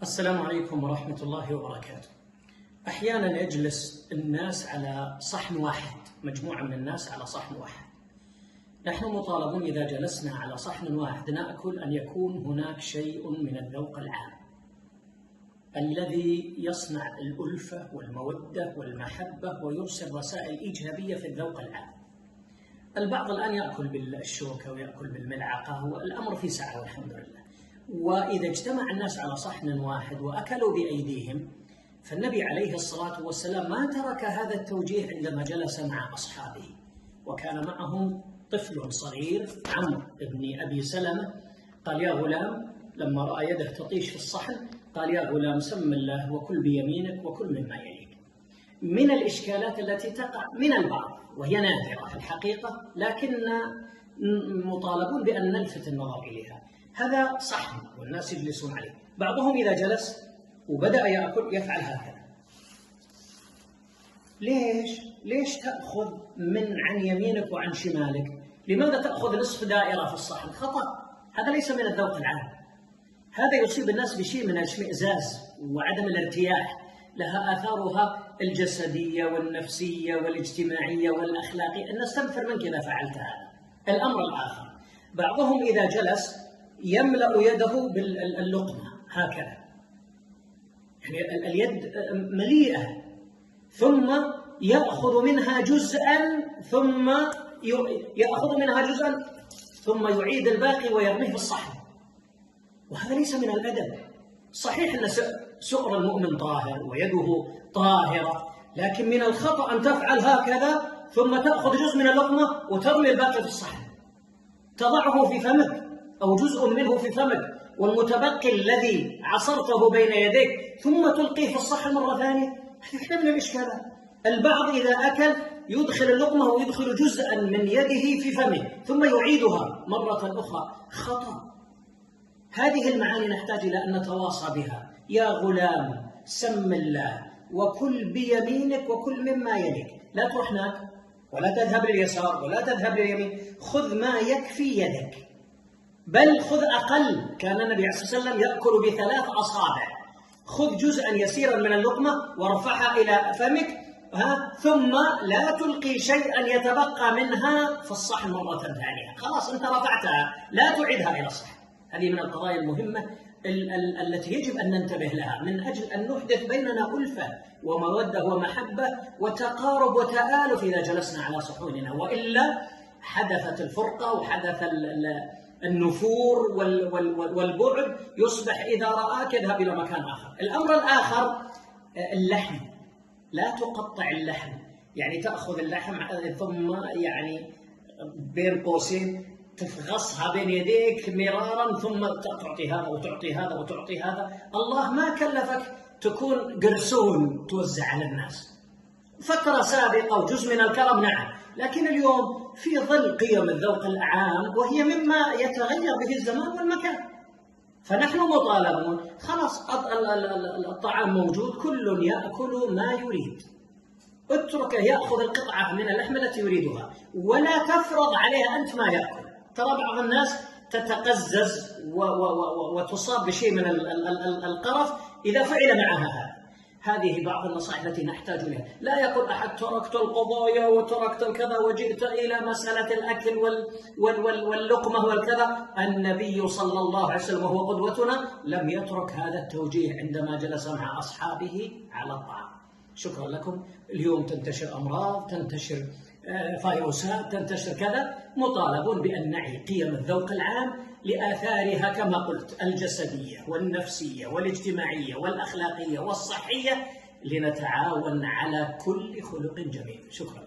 السلام عليكم ورحمة الله وبركاته. أحيانا يجلس الناس على صحن واحد، مجموعة من الناس على صحن واحد. نحن مطالبون إذا جلسنا على صحن واحد نأكل أن يكون هناك شيء من الذوق العام الذي يصنع الألفة والمودة والمحبة ويرسل رسائل إيجابية في الذوق العام. البعض الآن يأكل بالشوكة ويأكل بالملعقة والأمر في سعة والحمد لله. وإذا اجتمع الناس على صحن واحد وأكلوا بأيديهم، فالنبي عليه الصلاة والسلام ما ترك هذا التوجيه عندما جلس مع أصحابه، وكان معهم طفل صغير عمرو بن أبي سلمة. قال: يا غلام، لما رأى يده تطيش في الصحن قال: يا غلام، سم الله وكل بيمينك وكل مما يليك. من الإشكالات التي تقع من البعض وهي نادرة في الحقيقة، لكننا مطالبون بأن نلفت النظر إليها. هذا صحن والناس يجلسون عليه، بعضهم إذا جلس وبدأ يأكل يفعل هكذا. ليش تأخذ عن يمينك وعن شمالك؟ لماذا تأخذ نصف دائرة في الصحن؟ خطأ، هذا ليس من الذوق العام. هذا يصيب الناس بشيء من الاشمئزاز وعدم الارتياح. لها آثارها الجسدية والنفسية والاجتماعية والأخلاقية. الناس تنفر منك إذا فعلت هذا. الأمر الآخر، بعضهم إذا جلس يملأ يده باللقمة هكذا، يعني اليد مليئة، ثم يأخذ منها جزءا ثم يعيد الباقي ويرميه في الصحن، وهذا ليس من الأدب. صحيح أن سؤر المؤمن طاهر ويده طاهرة، لكن من الخطأ أن تفعل هكذا ثم تأخذ جزء من اللقمة وترمي الباقي في الصحن، تضعه في فمك أو جزء منه في فمك، والمتبقي الذي عصرته بين يديك ثم تلقيه في الصحن مرة ثانية. هذا من الإشكالات. البعض إذا أكل يدخل اللقمة ويدخل جزءا من يده في فمه ثم يعيدها مرة أخرى. خطأ. هذه المعاني نحتاج إلى أن نتواصى بها. يا غلام، سم الله وكل بيمينك وكل مما يليك. لا تروح هناك ولا تذهب لليسار ولا تذهب لليمين، خذ ما يكفي يدك، بل خذ أقل. كان النبي عليه الصلاة والسلام يأكل ب3 أصابع. خذ جزءا يسيرا من اللقمة وارفعها إلى فمك، ثم لا تلقي شيئا يتبقى منها في الصحن مرة ثانية. خلاص أنت رفعتها، لا تعيدها إلى الصحن. هذه من القضايا المهمة التي يجب أن ننتبه لها من أجل أن نحدث بيننا ألفة ومودة ومحبة وتقارب وتآلف إذا جلسنا على صحوننا، وإلا حدثت الفرقة وحدث النفور والبعد. يصبح إذا رآك يذهب إلى مكان آخر. الأمر الآخر، اللحم. لا تقطع اللحم، يعني تأخذ اللحم ثم يعني بين قوسين تفغصها بين يديك مرارا، ثم تعطي هذا وتعطي هذا وتعطي هذا. الله ما كلفك تكون قرسون توزع على الناس. فترة سابقة وجزء من الكرم نعم، لكن اليوم في ظل قيم الذوق العام وهي مما يتغير به الزمان والمكان. فنحن مطالبون، خلاص الطعام موجود، كل يأكل ما يريد، اتركه يأخذ القطعة من اللحم التي يريدها ولا تفرض عليها أنت ما يأكل. ترى بعض الناس تتقزز وتصاب بشيء من القرف إذا فعل معها هذا. هذه بعض النصائح التي نحتاج لها. لا يقول أحد تركت القضايا وتركت الكذا وجئت إلى مسألة الأكل واللقمة والكذا. النبي صلى الله عليه وسلم وهو قدوتنا لم يترك هذا التوجيه عندما جلس مع أصحابه على الطعام. شكرا لكم. اليوم تنتشر أمراض، تنتشر فيروسات، تنتشر كذا. مطالبون بأن نعي قيم الذوق العام لآثارها كما قلت الجسدية والنفسية والاجتماعية والأخلاقية والصحية، لنتعاون على كل خلق جميل. شكرا.